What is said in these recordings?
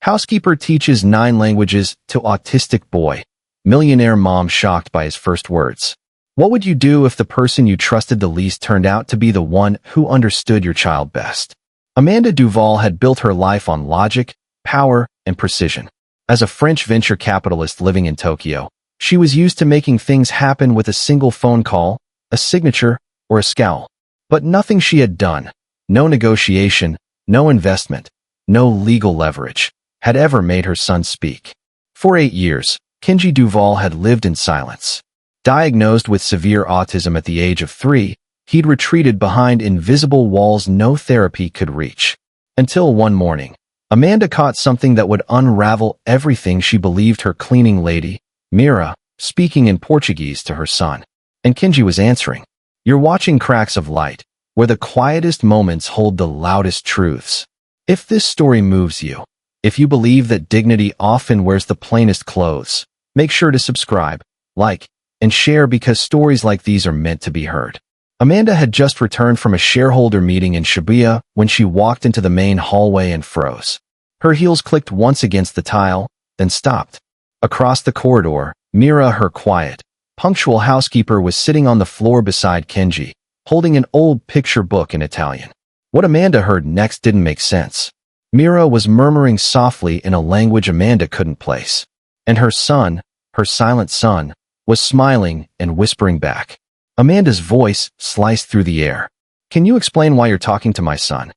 Housekeeper teaches 9 languages to autistic boy. Millionaire mom shocked by his first words. What would you do if the person you trusted the least turned out to be the one who understood your child best? Amanda Duval had built her life on logic, power, and precision. As a French venture capitalist living in Tokyo, she was used to making things happen with a single phone call, a signature, or a scowl. But nothing she had done, no negotiation, no investment, no legal leverage, had ever made her son speak. For 8 years, Kenji Duval had lived in silence. Diagnosed with severe autism at the age of 3, he'd retreated behind invisible walls no therapy could reach. Until one morning, Amanda caught something that would unravel everything she believed her cleaning lady, Mira, speaking in Portuguese to her son. And Kenji was answering. You're watching cracks of light, where the quietest moments hold the loudest truths. If this story moves you, if you believe that dignity often wears the plainest clothes, make sure to subscribe, like, and share because stories like these are meant to be heard. Amanda had just returned from a shareholder meeting in Shibuya when she walked into the main hallway and froze. Her heels clicked once against the tile, then stopped. Across the corridor, Mira, her quiet, punctual housekeeper, was sitting on the floor beside Kenji, holding an old picture book in Italian. What Amanda heard next didn't make sense. Mira was murmuring softly in a language Amanda couldn't place. And her son, her silent son, was smiling and whispering back. Amanda's voice sliced through the air. Can you explain why you're talking to my son?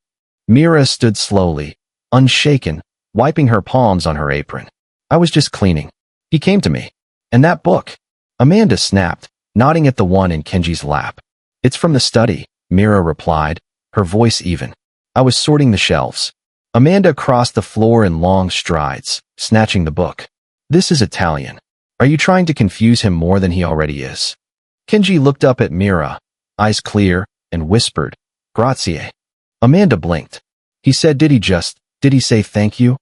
Mira stood slowly, unshaken, wiping her palms on her apron. I was just cleaning. He came to me. And that book? Amanda snapped, nodding at the one in Kenji's lap. It's from the study, Mira replied, her voice even. I was sorting the shelves. Amanda crossed the floor in long strides, snatching the book. This is Italian. Are you trying to confuse him more than he already is? Kenji looked up at Mira, eyes clear, and whispered, Grazie. Amanda blinked. He said, did he say thank you?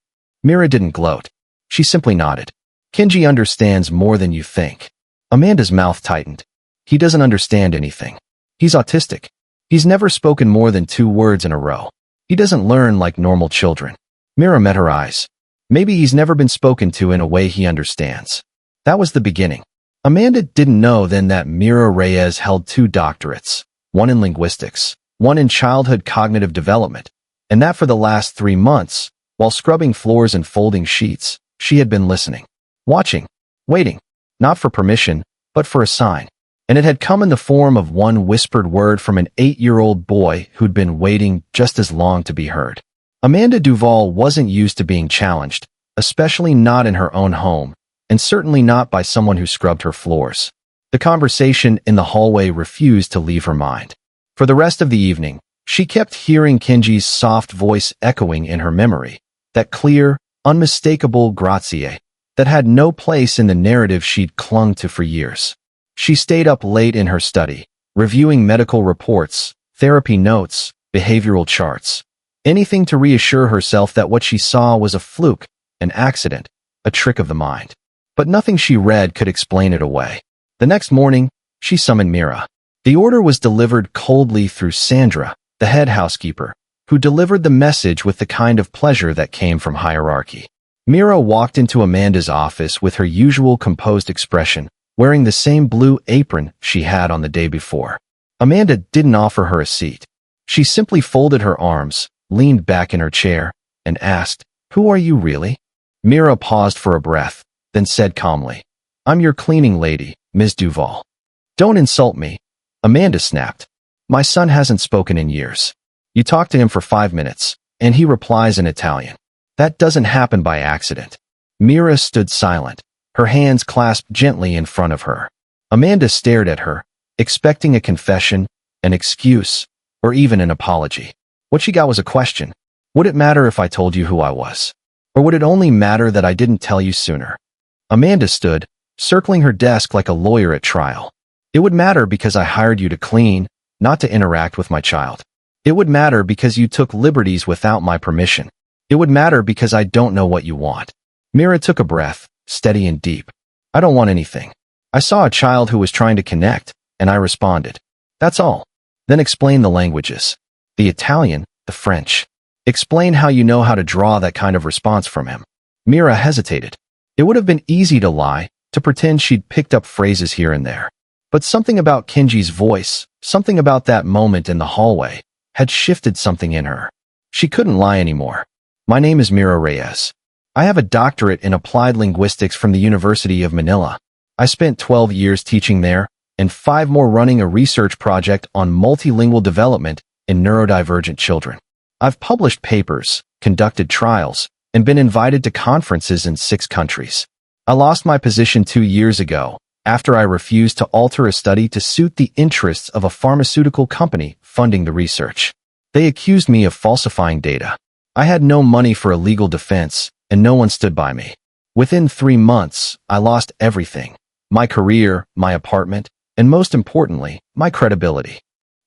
Mira didn't gloat. She simply nodded. Kenji understands more than you think. Amanda's mouth tightened. He doesn't understand anything. He's autistic. He's never spoken more than 2 words in a row. He doesn't learn like normal children. Mira met her eyes. Maybe he's never been spoken to in a way he understands. That was the beginning. Amanda didn't know then that Mira Reyes held 2 doctorates, one in linguistics, one in childhood cognitive development, and that for the last 3 months, while scrubbing floors and folding sheets, she had been listening, watching, waiting, not for permission, but for a sign. And it had come in the form of one whispered word from an 8-year-old boy who'd been waiting just as long to be heard. Amanda Duval wasn't used to being challenged, especially not in her own home, and certainly not by someone who scrubbed her floors. The conversation in the hallway refused to leave her mind. For the rest of the evening, she kept hearing Kenji's soft voice echoing in her memory, that clear, unmistakable grazie that had no place in the narrative she'd clung to for years. She stayed up late in her study, reviewing medical reports, therapy notes, behavioral charts, anything to reassure herself that what she saw was a fluke, an accident, a trick of the mind. But nothing she read could explain it away. The next morning, she summoned Mira. The order was delivered coldly through Sandra, the head housekeeper, who delivered the message with the kind of pleasure that came from hierarchy. Mira walked into Amanda's office with her usual composed expression, wearing the same blue apron she had on the day before. Amanda didn't offer her a seat. She simply folded her arms, leaned back in her chair, and asked, "Who are you really?" Mira paused for a breath, then said calmly, "I'm your cleaning lady, Ms. Duval." "Don't insult me," Amanda snapped. "My son hasn't spoken in years. You talk to him for 5 minutes, and he replies in Italian. That doesn't happen by accident." Mira stood silent, her hands clasped gently in front of her. Amanda stared at her, expecting a confession, an excuse, or even an apology. What she got was a question. Would it matter if I told you who I was? Or would it only matter that I didn't tell you sooner? Amanda stood, circling her desk like a lawyer at trial. It would matter because I hired you to clean, not to interact with my child. It would matter because you took liberties without my permission. It would matter because I don't know what you want. Mira took a breath, steady and deep. I don't want anything. I saw a child who was trying to connect, and I responded. That's all. Then explain the languages. The Italian, the French. Explain how you know how to draw that kind of response from him. Mira hesitated. It would have been easy to lie, to pretend she'd picked up phrases here and there. But something about Kenji's voice, something about that moment in the hallway, had shifted something in her. She couldn't lie anymore. My name is Mira Reyes. I have a doctorate in applied linguistics from the University of Manila. I spent 12 years teaching there, and 5 more running a research project on multilingual development in neurodivergent children. I've published papers, conducted trials, and been invited to conferences in 6 countries. I lost my position 2 years ago, after I refused to alter a study to suit the interests of a pharmaceutical company funding the research. They accused me of falsifying data. I had no money for a legal defense, and no one stood by me. Within 3 months, I lost everything. My career, my apartment, and most importantly, my credibility.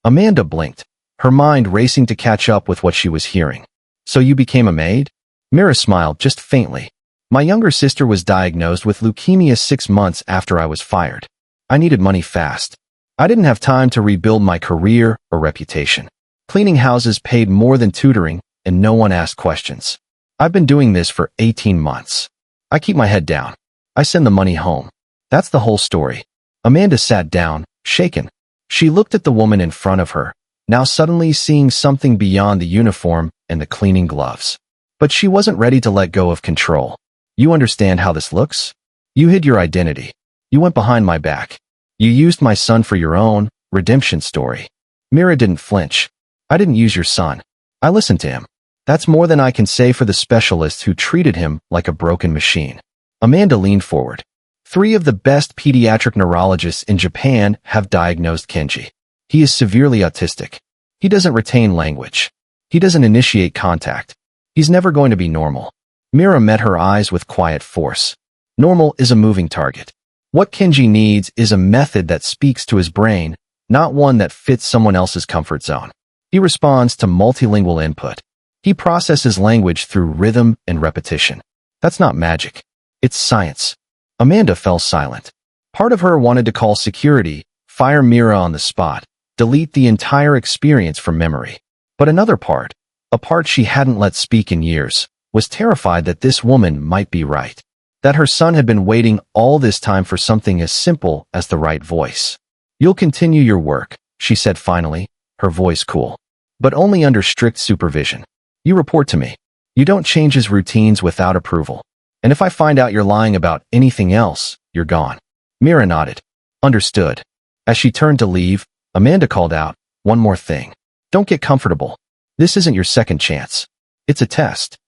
Amanda blinked, her mind racing to catch up with what she was hearing. So you became a maid? Mira smiled just faintly. My younger sister was diagnosed with leukemia 6 months after I was fired. I needed money fast. I didn't have time to rebuild my career or reputation. Cleaning houses paid more than tutoring, and no one asked questions. I've been doing this for 18 months. I keep my head down. I send the money home. That's the whole story. Amanda sat down, shaken. She looked at the woman in front of her, now suddenly seeing something beyond the uniform and the cleaning gloves. But she wasn't ready to let go of control. You understand how this looks? You hid your identity. You went behind my back. You used my son for your own redemption story. Mira didn't flinch. I didn't use your son. I listened to him. That's more than I can say for the specialists who treated him like a broken machine. Amanda leaned forward. 3 of the best pediatric neurologists in Japan have diagnosed Kenji. He is severely autistic. He doesn't retain language. He doesn't initiate contact. He's never going to be normal. Mira met her eyes with quiet force. Normal is a moving target. What Kenji needs is a method that speaks to his brain, not one that fits someone else's comfort zone. He responds to multilingual input. He processes language through rhythm and repetition. That's not magic. It's science. Amanda fell silent. Part of her wanted to call security, fire Mira on the spot, delete the entire experience from memory. But another part, a part she hadn't let speak in years, was terrified that this woman might be right. That her son had been waiting all this time for something as simple as the right voice. You'll continue your work, she said finally, her voice cool. But only under strict supervision. You report to me. You don't change his routines without approval. And if I find out you're lying about anything else, you're gone. Mira nodded. Understood. As she turned to leave, Amanda called out, one more thing. Don't get comfortable. This isn't your second chance. It's a test.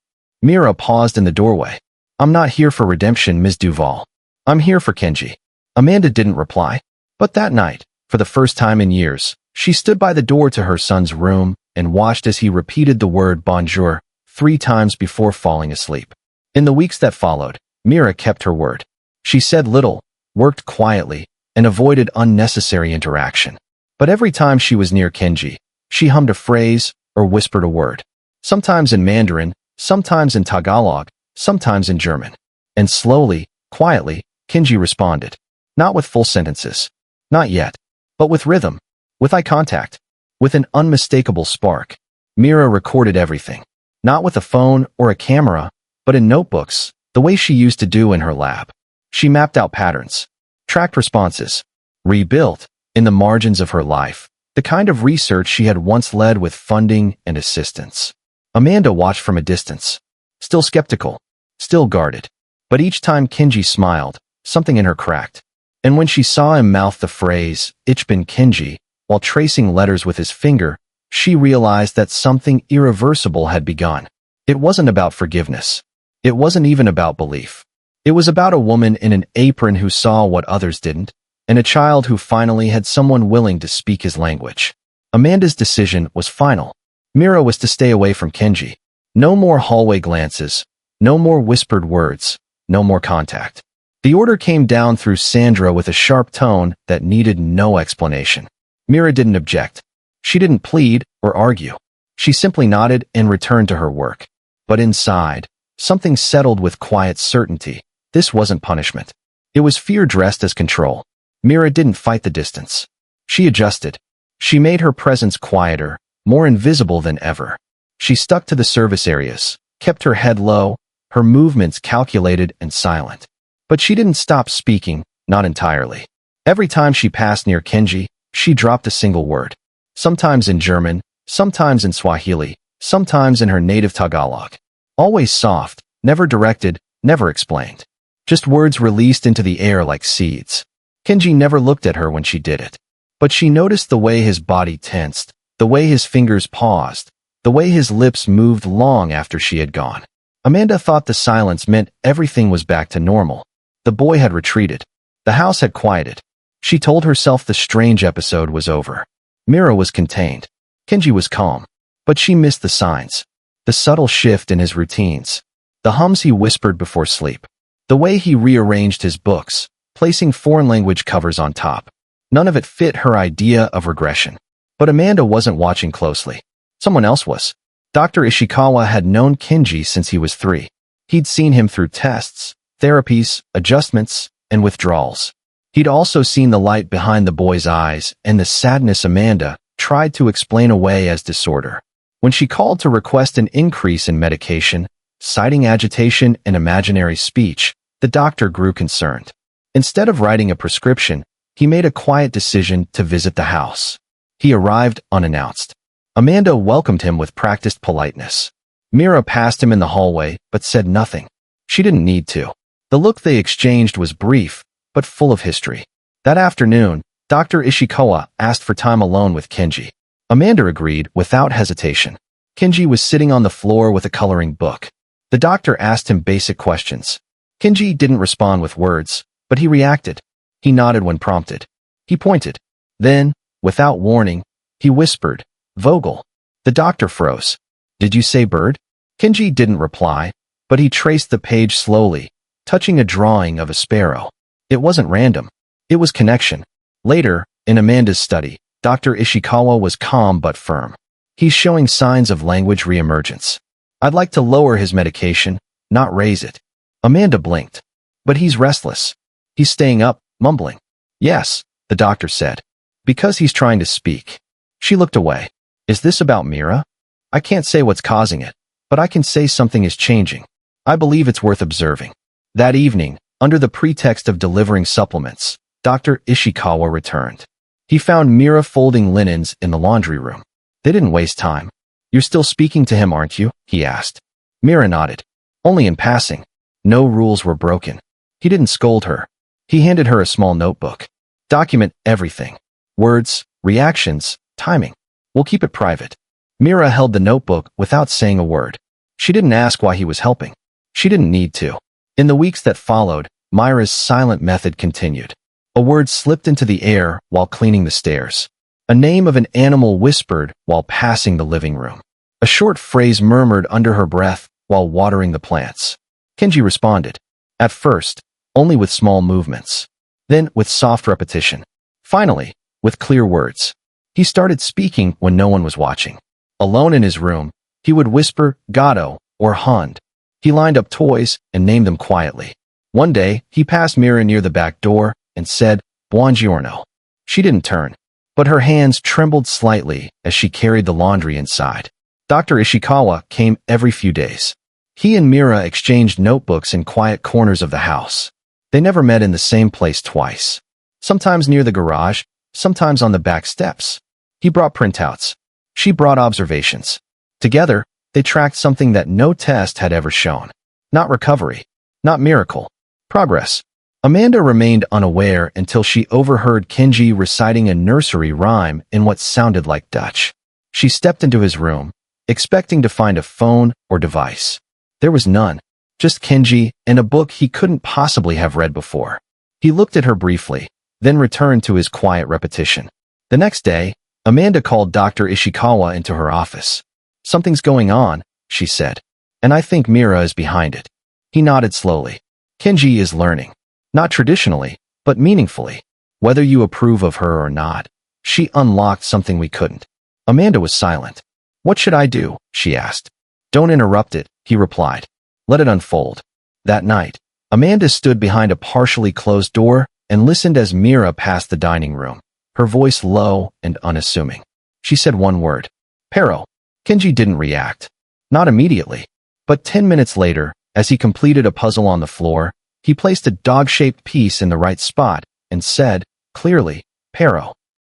Mira paused in the doorway. I'm not here for redemption, Ms. Duval. I'm here for Kenji. Amanda didn't reply. But that night, for the first time in years, she stood by the door to her son's room and watched as he repeated the word bonjour 3 times before falling asleep. In the weeks that followed, Mira kept her word. She said little, worked quietly, and avoided unnecessary interaction. But every time she was near Kenji, she hummed a phrase or whispered a word. Sometimes in Mandarin, sometimes in Tagalog, sometimes in German. And slowly, quietly, Kenji responded. Not with full sentences. Not yet. But with rhythm. With eye contact. With an unmistakable spark. Mira recorded everything. Not with a phone or a camera, but in notebooks, the way she used to do in her lab. She mapped out patterns. Tracked responses. Rebuilt, in the margins of her life, the kind of research she had once led with funding and assistance. Amanda watched from a distance. Still skeptical. Still guarded. But each time Kenji smiled, something in her cracked. And when she saw him mouth the phrase, Ich bin Kenji, while tracing letters with his finger, she realized that something irreversible had begun. It wasn't about forgiveness. It wasn't even about belief. It was about a woman in an apron who saw what others didn't, and a child who finally had someone willing to speak his language. Amanda's decision was final. Mira was to stay away from Kenji. No more hallway glances. No more whispered words. No more contact. The order came down through Sandra with a sharp tone that needed no explanation. Mira didn't object. She didn't plead or argue. She simply nodded and returned to her work. But inside, something settled with quiet certainty. This wasn't punishment. It was fear dressed as control. Mira didn't fight the distance. She adjusted. She made her presence quieter, more invisible than ever. She stuck to the service areas, kept her head low, her movements calculated and silent. But she didn't stop speaking, not entirely. Every time she passed near Kenji, she dropped a single word. Sometimes in German, sometimes in Swahili, sometimes in her native Tagalog. Always soft, never directed, never explained. Just words released into the air like seeds. Kenji never looked at her when she did it. But she noticed the way his body tensed, the way his fingers paused, the way his lips moved long after she had gone. Amanda thought the silence meant everything was back to normal. The boy had retreated. The house had quieted. She told herself the strange episode was over. Mira was contained. Kenji was calm. But she missed the signs. The subtle shift in his routines. The hums he whispered before sleep. The way he rearranged his books, placing foreign language covers on top. None of it fit her idea of regression. But Amanda wasn't watching closely. Someone else was. Dr. Ishikawa had known Kenji since he was 3. He'd seen him through tests, therapies, adjustments, and withdrawals. He'd also seen the light behind the boy's eyes and the sadness Amanda tried to explain away as disorder. When she called to request an increase in medication, citing agitation and imaginary speech, the doctor grew concerned. Instead of writing a prescription, he made a quiet decision to visit the house. He arrived unannounced. Amanda welcomed him with practiced politeness. Mira passed him in the hallway, but said nothing. She didn't need to. The look they exchanged was brief, but full of history. That afternoon, Dr. Ishikawa asked for time alone with Kenji. Amanda agreed without hesitation. Kenji was sitting on the floor with a coloring book. The doctor asked him basic questions. Kenji didn't respond with words, but he reacted. He nodded when prompted. He pointed. Then, without warning, he whispered, "Vogel." The doctor froze. "Did you say bird?" Kenji didn't reply, but he traced the page slowly, touching a drawing of a sparrow. It wasn't random. It was connection. Later, in Amanda's study, Dr. Ishikawa was calm but firm. "He's showing signs of language reemergence. I'd like to lower his medication, not raise it." Amanda blinked. "But he's restless. He's staying up, mumbling." "Yes," the doctor said. "Because he's trying to speak." She looked away. "Is this about Mira?" "I can't say what's causing it, but I can say something is changing. I believe it's worth observing." That evening, under the pretext of delivering supplements, Dr. Ishikawa returned. He found Mira folding linens in the laundry room. They didn't waste time. "You're still speaking to him, aren't you?" he asked. Mira nodded. "Only in passing. No rules were broken." He didn't scold her. He handed her a small notebook. "Document everything. Words, reactions, timing. We'll keep it private." Mira held the notebook without saying a word. She didn't ask why he was helping. She didn't need to. In the weeks that followed, Myra's silent method continued. A word slipped into the air while cleaning the stairs. A name of an animal whispered while passing the living room. A short phrase murmured under her breath while watering the plants. Kenji responded. At first, only with small movements. Then with soft repetition. Finally, with clear words. He started speaking when no one was watching. Alone in his room, he would whisper "Gato" or "Hund." He lined up toys and named them quietly. One day, he passed Mira near the back door and said, "Buongiorno." She didn't turn, but her hands trembled slightly as she carried the laundry inside. Dr. Ishikawa came every few days. He and Mira exchanged notebooks in quiet corners of the house. They never met in the same place twice. Sometimes near the garage, sometimes on the back steps. He brought printouts. She brought observations. Together, they tracked something that no test had ever shown. Not recovery. Not miracle. Progress. Amanda remained unaware until she overheard Kenji reciting a nursery rhyme in what sounded like Dutch. She stepped into his room, expecting to find a phone or device. There was none. Just Kenji and a book he couldn't possibly have read before. He looked at her briefly, then returned to his quiet repetition. The next day, Amanda called Dr. Ishikawa into her office. "Something's going on," she said, "and I think Mira is behind it." He nodded slowly. "Kenji is learning. Not traditionally, but meaningfully. Whether you approve of her or not, she unlocked something we couldn't." Amanda was silent. "What should I do?" she asked. "Don't interrupt it," he replied. "Let it unfold." That night, Amanda stood behind a partially closed door and listened as Mira passed the dining room, her voice low and unassuming. She said one word. "Pero." Kenji didn't react. Not immediately. But 10 minutes later, As he completed a puzzle on the floor, he placed a dog-shaped piece in the right spot and said, clearly, Pero.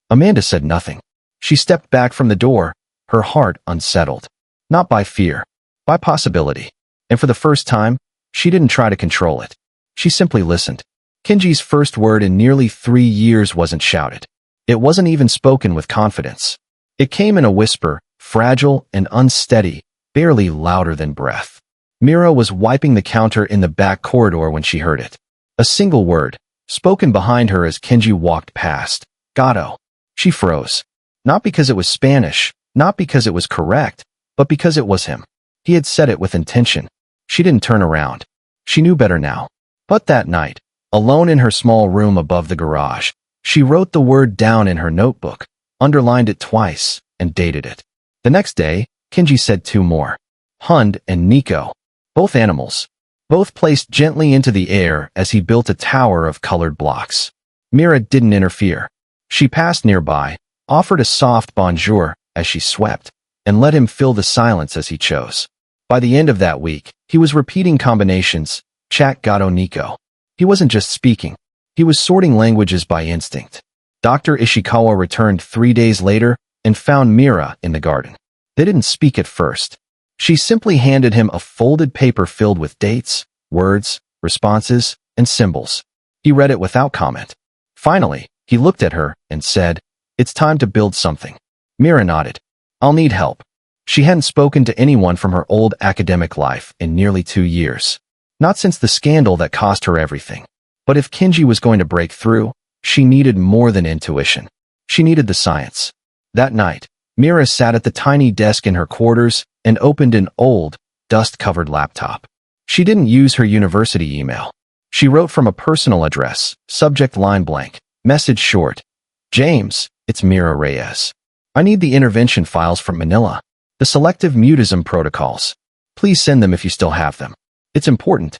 Amanda said nothing. She stepped back from the door, her heart unsettled. Not by fear, by possibility. And for the first time, she didn't try to control it. She simply listened. Kenji's first word in nearly 3 years wasn't shouted. It wasn't even spoken with confidence. It came in a whisper, fragile and unsteady, barely louder than breath. Mira was wiping the counter in the back corridor when she heard it. A single word, spoken behind her as Kenji walked past. Gato. She froze. Not because it was Spanish, not because it was correct, but because it was him. He had said it with intention. She didn't turn around. She knew better now. But that night, alone in her small room above the garage, she wrote the word down in her notebook, underlined it twice, and dated it. The next day, Kenji said 2 more. Hund and Nico. Both animals. Both placed gently into the air as he built a tower of colored blocks. Mira didn't interfere. She passed nearby, offered a soft bonjour as she swept, and let him fill the silence as he chose. By the end of that week, he was repeating combinations, Chat Gato Nico. He wasn't just speaking. He was sorting languages by instinct. Dr. Ishikawa returned 3 days later and found Mira in the garden. They didn't speak at first. She simply handed him a folded paper filled with dates, words, responses, and symbols. He read it without comment. Finally, he looked at her and said, "It's time to build something." Mira nodded. "I'll need help." She hadn't spoken to anyone from her old academic life in nearly 2 years. Not since the scandal that cost her everything. But if Kenji was going to break through, she needed more than intuition. She needed the science. That night, Mira sat at the tiny desk in her quarters and opened an old, dust-covered laptop. She didn't use her university email. She wrote from a personal address, subject line blank, message short. James, it's Mira Reyes. I need the intervention files from Manila. The selective mutism protocols. Please send them if you still have them. It's important.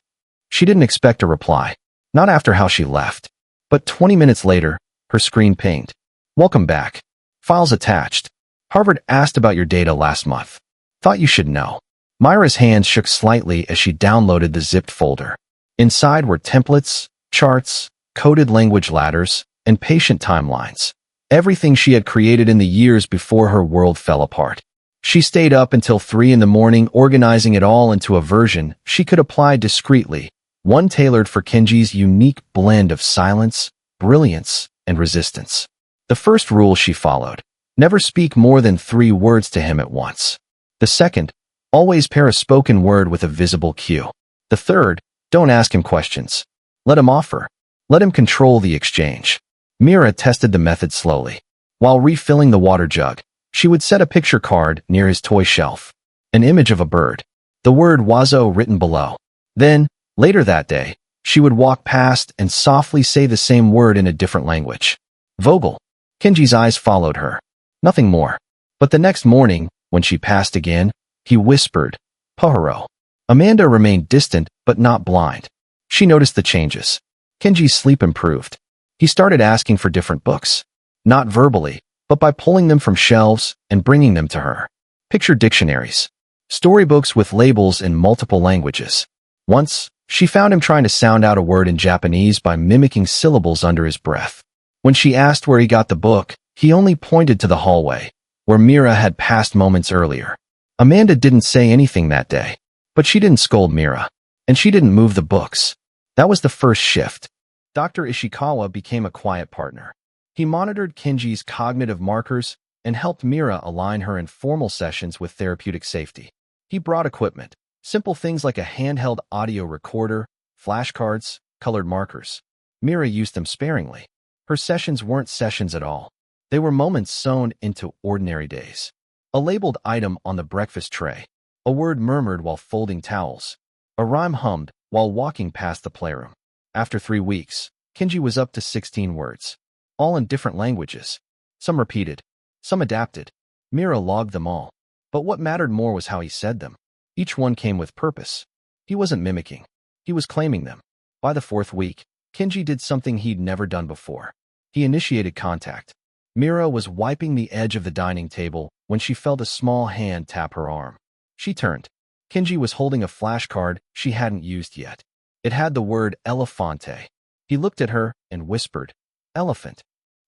She didn't expect a reply. Not after how she left. But 20 minutes later, her screen pinged. Welcome back. Files attached. Harvard asked about your data last month. Thought you should know. Myra's hands shook slightly as she downloaded the zipped folder. Inside were templates, charts, coded language ladders, and patient timelines. Everything she had created in the years before her world fell apart. She stayed up until 3 in the morning organizing it all into a version she could apply discreetly, one tailored for Kenji's unique blend of silence, brilliance, and resistance. The first rule she followed: never speak more than 3 words to him at once. The second, always pair a spoken word with a visible cue. The third, don't ask him questions. Let him offer. Let him control the exchange. Mira tested the method slowly. While refilling the water jug, she would set a picture card near his toy shelf. An image of a bird. The word Wazo written below. Then, later that day, she would walk past and softly say the same word in a different language. Vogel. Kenji's eyes followed her. Nothing more. But the next morning, when she passed again, he whispered, Paharo. Amanda remained distant but not blind. She noticed the changes. Kenji's sleep improved. He started asking for different books. Not verbally, but by pulling them from shelves and bringing them to her. Picture dictionaries. Storybooks with labels in multiple languages. Once, she found him trying to sound out a word in Japanese by mimicking syllables under his breath. When she asked where he got the book, he only pointed to the hallway, where Mira had passed moments earlier. Amanda didn't say anything that day, but she didn't scold Mira, and she didn't move the books. That was the first shift. Dr. Ishikawa became a quiet partner. He monitored Kenji's cognitive markers and helped Mira align her informal sessions with therapeutic safety. He brought equipment, simple things like a handheld audio recorder, flashcards, colored markers. Mira used them sparingly. Her sessions weren't sessions at all. They were moments sewn into ordinary days. A labeled item on the breakfast tray. A word murmured while folding towels. A rhyme hummed while walking past the playroom. After 3 weeks, Kenji was up to 16 words, all in different languages. Some repeated, some adapted. Mira logged them all. But what mattered more was how he said them. Each one came with purpose. He wasn't mimicking. He was claiming them. By the 4th week, Kenji did something he'd never done before. He initiated contact. Mira was wiping the edge of the dining table when she felt a small hand tap her arm. She turned. Kenji was holding a flashcard she hadn't used yet. It had the word elefante. He looked at her and whispered, "Elephant,"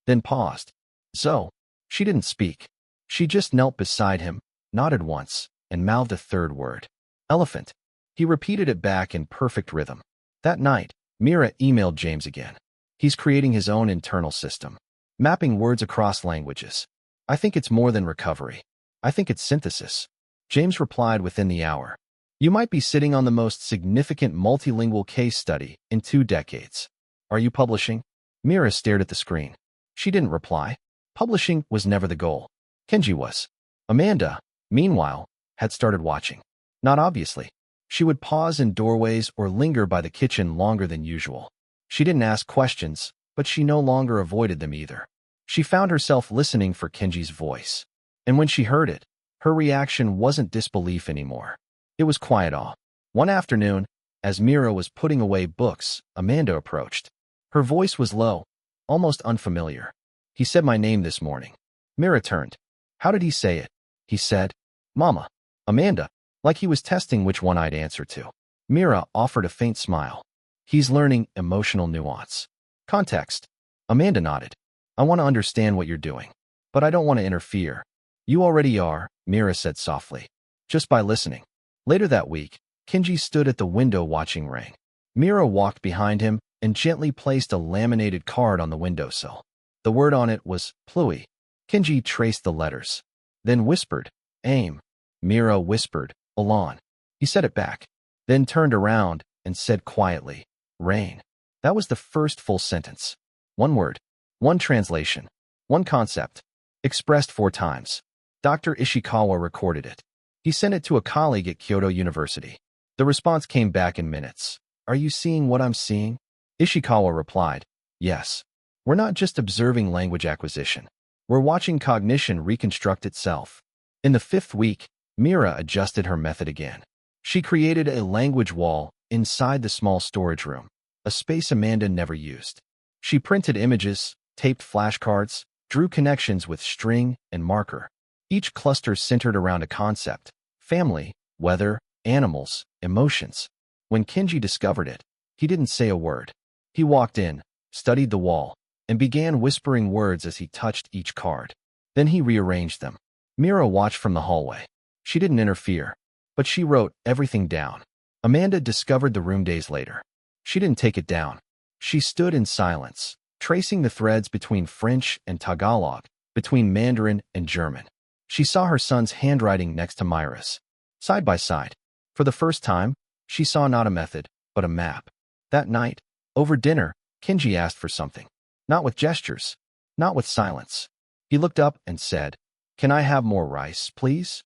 then paused. So, she didn't speak. She just knelt beside him, nodded once, and mouthed a third word. "Elephant." He repeated it back in perfect rhythm. That night, Mira emailed James again. He's creating his own internal system, mapping words across languages. "I think it's more than recovery. I think it's synthesis." James replied within the hour. "You might be sitting on the most significant multilingual case study in 2 decades. Are you publishing?" Mira stared at the screen. She didn't reply. Publishing was never the goal. Kenji was. Amanda, meanwhile, had started watching. Not obviously. She would pause in doorways or linger by the kitchen longer than usual. She didn't ask questions, but she no longer avoided them either. She found herself listening for Kenji's voice. And when she heard it, her reaction wasn't disbelief anymore. It was quiet awe. One afternoon, as Mira was putting away books, Amanda approached. Her voice was low, almost unfamiliar. "He said my name this morning." Mira turned. "How did he say it?" "He said, Mama." Amanda, like he was testing which one I'd answer to. Mira offered a faint smile. "He's learning emotional nuance." Context. Amanda nodded. "I want to understand what you're doing, but I don't want to interfere." "You already are," Mira said softly, "just by listening." Later that week, Kenji stood at the window watching rain. Mira walked behind him and gently placed a laminated card on the windowsill. The word on it was Pluie. Kenji traced the letters, then whispered, "Aim." Mira whispered, "Alon." He said it back, then turned around and said quietly, "Rain." That was the first full sentence. One word, one translation, one concept, expressed 4 times. Dr. Ishikawa recorded it. He sent it to a colleague at Kyoto University. The response came back in minutes. "Are you seeing what I'm seeing?" Ishikawa replied, "Yes. We're not just observing language acquisition. We're watching cognition reconstruct itself." In the 5th week, Mira adjusted her method again. She created a language wall inside the small storage room, a space Amanda never used. She printed images, taped flashcards, drew connections with string and marker. Each cluster centered around a concept: family, weather, animals, emotions. When Kenji discovered it, he didn't say a word. He walked in, studied the wall, and began whispering words as he touched each card. Then he rearranged them. Mira watched from the hallway. She didn't interfere, but she wrote everything down. Amanda discovered the room days later. She didn't take it down. She stood in silence, tracing the threads between French and Tagalog, between Mandarin and German. She saw her son's handwriting next to Myra's. Side by side. For the first time, she saw not a method, but a map. That night, over dinner, Kenji asked for something. Not with gestures, not with silence. He looked up and said, "Can I have more rice, please?"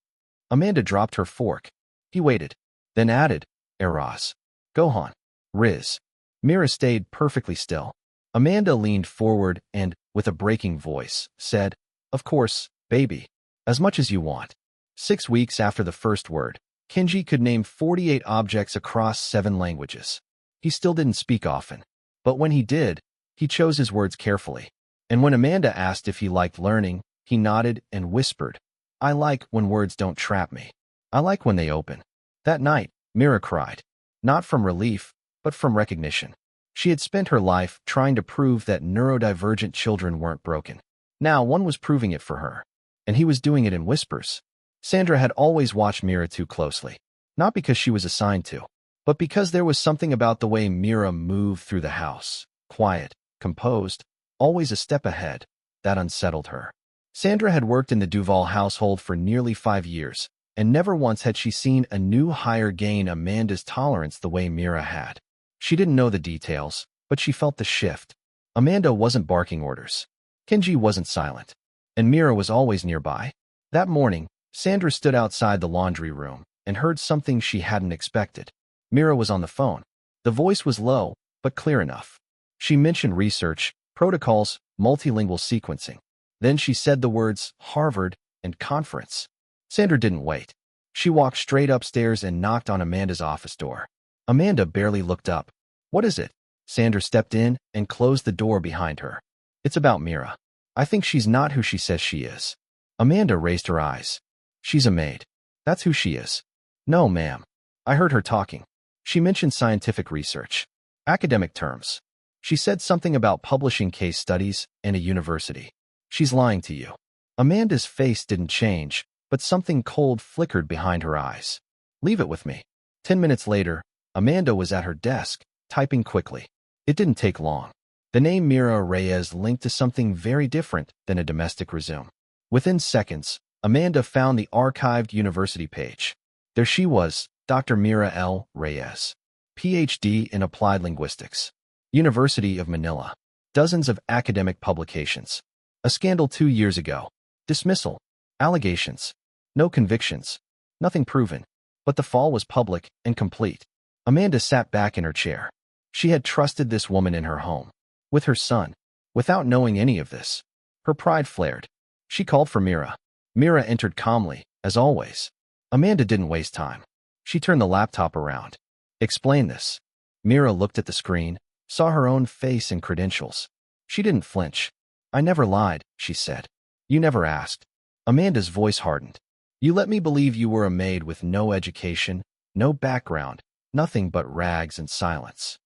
Amanda dropped her fork. He waited, then added, "Arroz, Gohan, Riz." Mira stayed perfectly still. Amanda leaned forward and, with a breaking voice, said, "Of course, baby. As much as you want." 6 weeks after the first word, Kenji could name 48 objects across 7 languages. He still didn't speak often, but when he did, he chose his words carefully. And when Amanda asked if he liked learning, he nodded and whispered, "I like when words don't trap me. I like when they open." That night, Mira cried, not from relief, but from recognition. She had spent her life trying to prove that neurodivergent children weren't broken. Now one was proving it for her, and he was doing it in whispers. Sandra had always watched Mira too closely, not because she was assigned to, but because there was something about the way Mira moved through the house, quiet, composed, always a step ahead, that unsettled her. Sandra had worked in the Duval household for nearly 5 years, and never once had she seen a new hire gain Amanda's tolerance the way Mira had. She didn't know the details, but she felt the shift. Amanda wasn't barking orders. Kenji wasn't silent. And Mira was always nearby. That morning, Sandra stood outside the laundry room and heard something she hadn't expected. Mira was on the phone. The voice was low, but clear enough. She mentioned research, protocols, multilingual sequencing. Then she said the words Harvard and conference. Sandra didn't wait. She walked straight upstairs and knocked on Amanda's office door. Amanda barely looked up. "What is it?" Sandra stepped in and closed the door behind her. "It's about Mira. I think she's not who she says she is." Amanda raised her eyes. "She's a maid. That's who she is." No, ma'am. I heard her talking. She mentioned scientific research. Academic terms. She said something about publishing case studies in a university. She's lying to you. Amanda's face didn't change, but something cold flickered behind her eyes. Leave it with me. 10 minutes later, Amanda was at her desk, typing quickly. It didn't take long. The name Mira Reyes linked to something very different than a domestic resume. Within seconds, Amanda found the archived university page. There she was, Dr. Mira L. Reyes, Ph.D. in Applied Linguistics, University of Manila. Dozens of academic publications. A scandal 2 years ago. Dismissal. Allegations. No convictions. Nothing proven. But the fall was public and complete. Amanda sat back in her chair. She had trusted this woman in her home, with her son, without knowing any of this. Her pride flared. She called for Mira. Mira entered calmly, as always. Amanda didn't waste time. She turned the laptop around. Explain this. Mira looked at the screen, saw her own face and credentials. She didn't flinch. I never lied, she said. You never asked. Amanda's voice hardened. You let me believe you were a maid with no education, no background, nothing but rags and silence.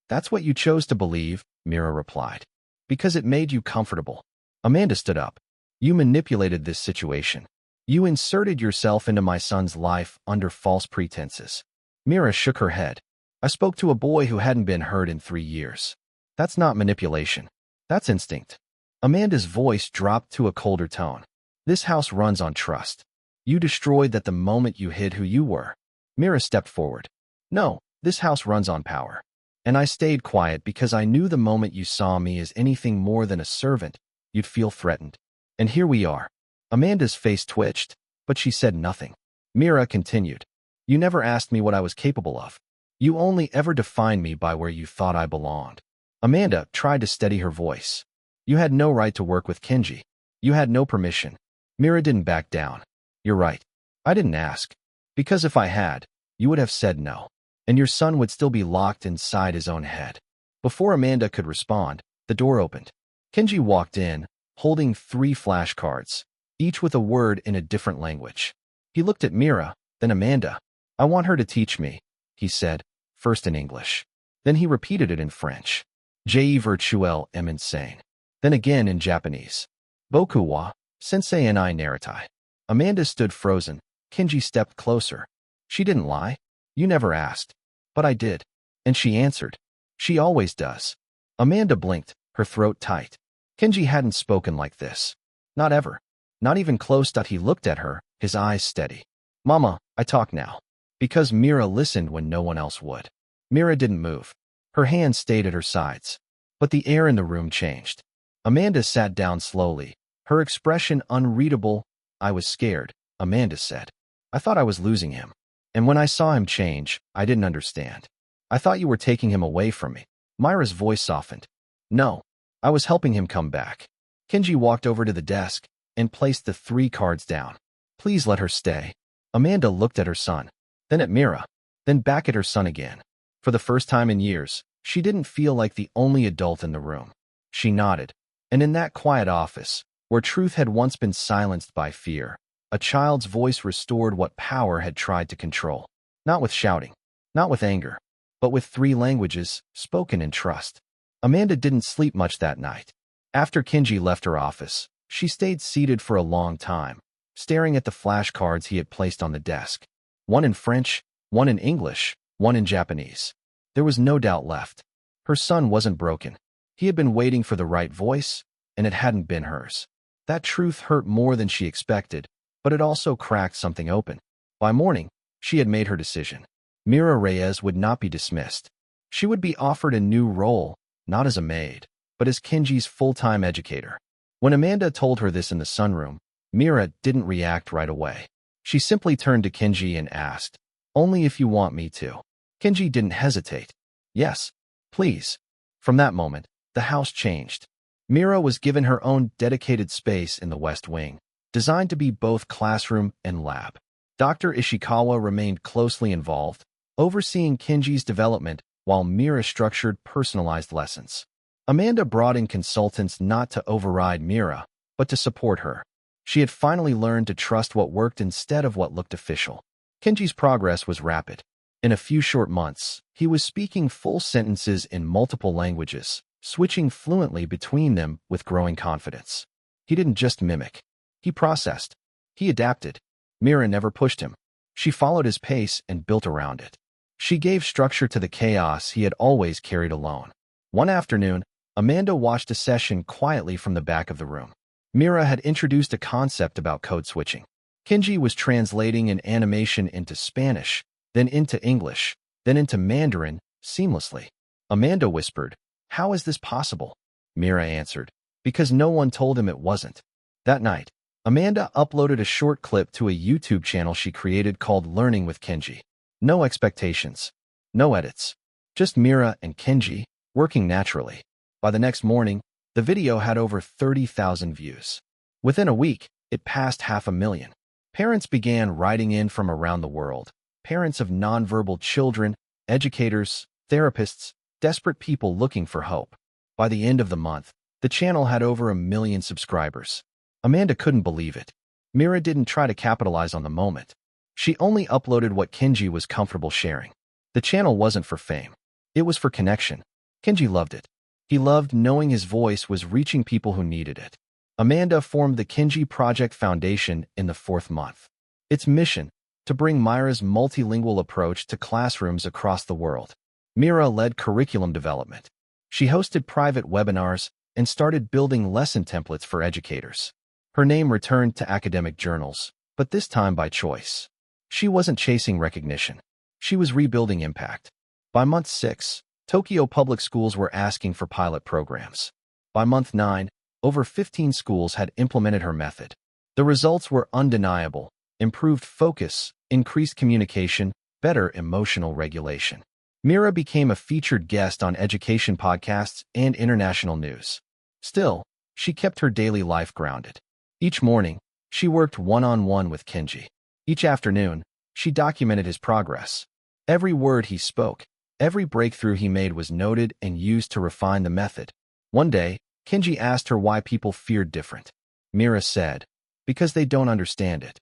That's what you chose to believe, Mira replied. Because it made you comfortable. Amanda stood up. You manipulated this situation. You inserted yourself into my son's life under false pretenses. Mira shook her head. I spoke to a boy who hadn't been heard in 3 years. That's not manipulation. That's instinct. Amanda's voice dropped to a colder tone. This house runs on trust. You destroyed that the moment you hid who you were. Mira stepped forward. No, this house runs on power. And I stayed quiet because I knew the moment you saw me as anything more than a servant, you'd feel threatened. And here we are. Amanda's face twitched, but she said nothing. Mira continued. You never asked me what I was capable of. You only ever defined me by where you thought I belonged. Amanda tried to steady her voice. You had no right to work with Kenji. You had no permission. Mira didn't back down. You're right. I didn't ask. Because if I had, you would have said no. And your son would still be locked inside his own head. Before Amanda could respond, the door opened. Kenji walked in, holding 3 flashcards, each with a word in a different language. He looked at Mira, then Amanda. I want her to teach me, he said, first in English. Then he repeated it in French. Je virtuel am insane. Then again in Japanese. Boku wa sensei and I naratai. Amanda stood frozen. Kenji stepped closer. She didn't lie. You never asked. But I did. And she answered. She always does. Amanda blinked, her throat tight. Kenji hadn't spoken like this. Not ever. Not even close. He looked at her, his eyes steady. Mama, I talk now. Because Mira listened when no one else would. Mira didn't move. Her hands stayed at her sides. But the air in the room changed. Amanda sat down slowly, her expression unreadable. I was scared, Amanda said. I thought I was losing him. And when I saw him change, I didn't understand. I thought you were taking him away from me. Myra's voice softened. No, I was helping him come back. Kenji walked over to the desk and placed the 3 cards down. Please let her stay. Amanda looked at her son, then at Mira, then back at her son again. For the first time in years, she didn't feel like the only adult in the room. She nodded. And in that quiet office, where truth had once been silenced by fear, a child's voice restored what power had tried to control. Not with shouting, not with anger, but with 3 languages, spoken in trust. Amanda didn't sleep much that night. After Kenji left her office, she stayed seated for a long time, staring at the flashcards he had placed on the desk. 1 in French, 1 in English, 1 in Japanese. There was no doubt left. Her son wasn't broken. He had been waiting for the right voice, and it hadn't been hers. That truth hurt more than she expected, but it also cracked something open. By morning, she had made her decision. Mira Reyes would not be dismissed. She would be offered a new role, not as a maid, but as Kenji's full-time educator. When Amanda told her this in the sunroom, Mira didn't react right away. She simply turned to Kenji and asked, Only if you want me to. Kenji didn't hesitate. Yes, please. From that moment, the house changed. Mira was given her own dedicated space in the West Wing, designed to be both classroom and lab. Dr. Ishikawa remained closely involved, overseeing Kenji's development while Mira structured personalized lessons. Amanda brought in consultants not to override Mira, but to support her. She had finally learned to trust what worked instead of what looked official. Kenji's progress was rapid. In a few short months, he was speaking full sentences in multiple languages, switching fluently between them with growing confidence. He didn't just mimic. He processed. He adapted. Mira never pushed him. She followed his pace and built around it. She gave structure to the chaos he had always carried alone. One afternoon, Amanda watched a session quietly from the back of the room. Mira had introduced a concept about code switching. Kenji was translating an animation into Spanish, then into English, then into Mandarin, seamlessly. Amanda whispered, "How is this possible?" Mira answered, "Because no one told him it wasn't." That night, Amanda uploaded a short clip to a YouTube channel she created called Learning with Kenji. No expectations. No edits. Just Mira and Kenji, working naturally. By the next morning, the video had over 30,000 views. Within a week, it passed 500,000. Parents began writing in from around the world. Parents of nonverbal children, educators, therapists, desperate people looking for hope. By the end of the month, the channel had over 1 million subscribers. Amanda couldn't believe it. Mira didn't try to capitalize on the moment. She only uploaded what Kenji was comfortable sharing. The channel wasn't for fame. It was for connection. Kenji loved it. He loved knowing his voice was reaching people who needed it. Amanda formed the Kenji Project Foundation in the 4th month. Its mission, to bring Mira's multilingual approach to classrooms across the world. Mira led curriculum development. She hosted private webinars and started building lesson templates for educators. Her name returned to academic journals, but this time by choice. She wasn't chasing recognition. She was rebuilding impact. By month 6, Tokyo public schools were asking for pilot programs. By month 9, over 15 schools had implemented her method. The results were undeniable: improved focus, increased communication, better emotional regulation. Mira became a featured guest on education podcasts and international news. Still, she kept her daily life grounded. Each morning, she worked one-on-one with Kenji. Each afternoon, she documented his progress. Every word he spoke, every breakthrough he made was noted and used to refine the method. One day, Kenji asked her why people feared different. Mira said, "Because they don't understand it."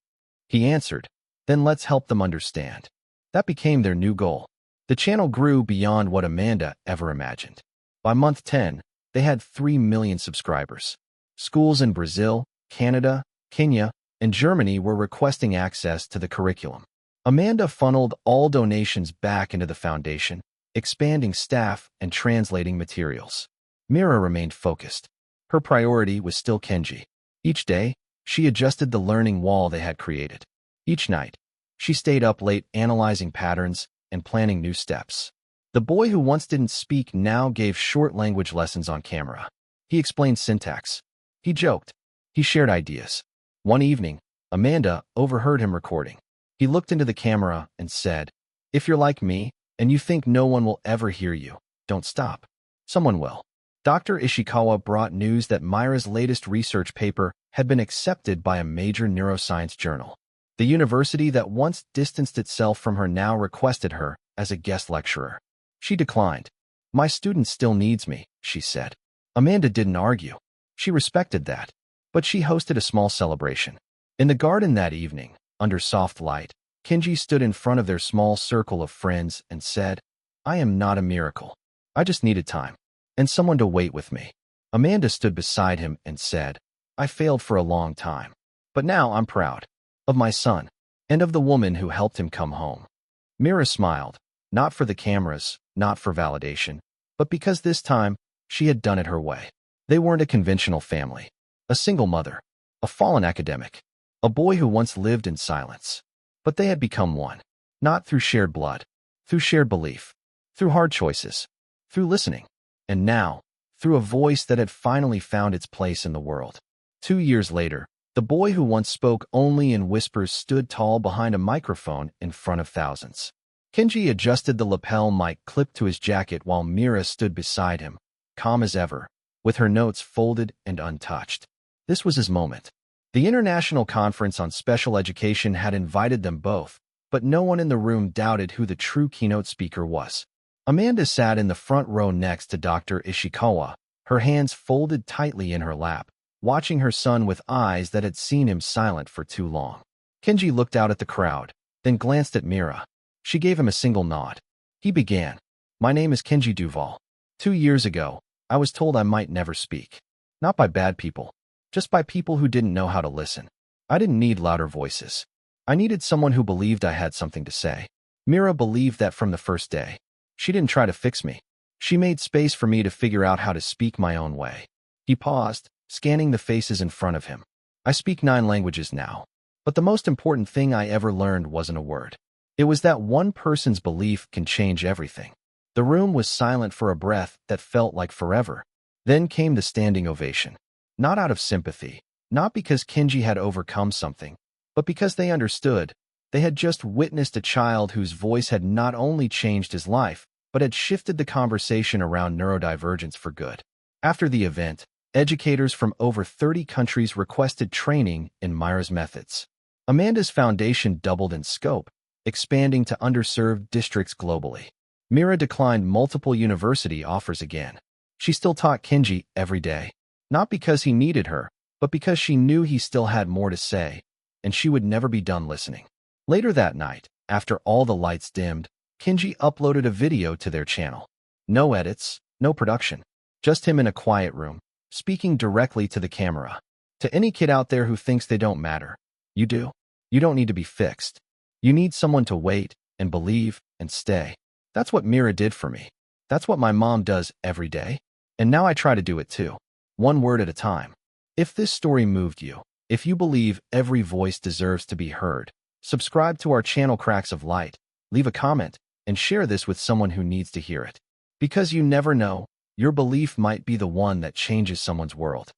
He answered, "Then let's help them understand." That became their new goal. The channel grew beyond what Amanda ever imagined. By month 10, they had 3 million subscribers. Schools in Brazil, Canada, Kenya, and Germany were requesting access to the curriculum. Amanda funneled all donations back into the foundation, expanding staff and translating materials. Mira remained focused. Her priority was still Kenji. Each day, she adjusted the learning wall they had created. Each night, she stayed up late analyzing patterns and planning new steps. The boy who once didn't speak now gave short language lessons on camera. He explained syntax. He joked. He shared ideas. One evening, Amanda overheard him recording. He looked into the camera and said, "If you're like me, and you think no one will ever hear you, don't stop. Someone will." Dr. Ishikawa brought news that Mira's latest research paper had been accepted by a major neuroscience journal. The university that once distanced itself from her now requested her as a guest lecturer. She declined. "My student still needs me," she said. Amanda didn't argue. She respected that. But she hosted a small celebration. In the garden that evening, under soft light, Kenji stood in front of their small circle of friends and said, "I am not a miracle. I just needed time. And someone to wait with me." Amanda stood beside him and said, "I failed for a long time. But now I'm proud. Of my son. And of the woman who helped him come home." Mira smiled, not for the cameras, not for validation, but because this time, she had done it her way. They weren't a conventional family. A single mother. A fallen academic. A boy who once lived in silence. But they had become one. Not through shared blood. Through shared belief. Through hard choices. Through listening. And now, through a voice that had finally found its place in the world. 2 years later, the boy who once spoke only in whispers stood tall behind a microphone in front of thousands. Kenji adjusted the lapel mic clipped to his jacket while Mira stood beside him, calm as ever, with her notes folded and untouched. This was his moment. The International Conference on Special Education had invited them both, but no one in the room doubted who the true keynote speaker was. Amanda sat in the front row next to Dr. Ishikawa, her hands folded tightly in her lap, watching her son with eyes that had seen him silent for too long. Kenji looked out at the crowd. then glanced at Mira. She gave him a single nod. He began. My name is Kenji Duval. 2 years ago, I was told I might never speak. Not by bad people, just by people who didn't know how to listen. I didn't need louder voices. I needed someone who believed I had something to say. Mira believed that from the first day. She didn't try to fix me. She made space for me to figure out how to speak my own way. He paused, scanning the faces in front of him. I speak 9 languages now. But the most important thing I ever learned wasn't a word. It was that one person's belief can change everything. The room was silent for a breath that felt like forever. Then came the standing ovation. Not out of sympathy, not because Kenji had overcome something, but because they understood. They had just witnessed a child whose voice had not only changed his life, but had shifted the conversation around neurodivergence for good. After the event, educators from over 30 countries requested training in Mira's methods. Amanda's foundation doubled in scope, expanding to underserved districts globally. Mira declined multiple university offers again. She still taught Kenji every day, not because he needed her, but because she knew he still had more to say, and she would never be done listening. Later that night, after all the lights dimmed, Kenji uploaded a video to their channel. No edits, no production, just him in a quiet room, speaking directly to the camera. To any kid out there who thinks they don't matter, you do. You don't need to be fixed. You need someone to wait and believe and stay. That's what Mira did for me. That's what my mom does every day. And now I try to do it too. One word at a time. If this story moved you, if you believe every voice deserves to be heard, subscribe to our channel Cracks of Light, leave a comment, and share this with someone who needs to hear it. Because you never know, your belief might be the one that changes someone's world.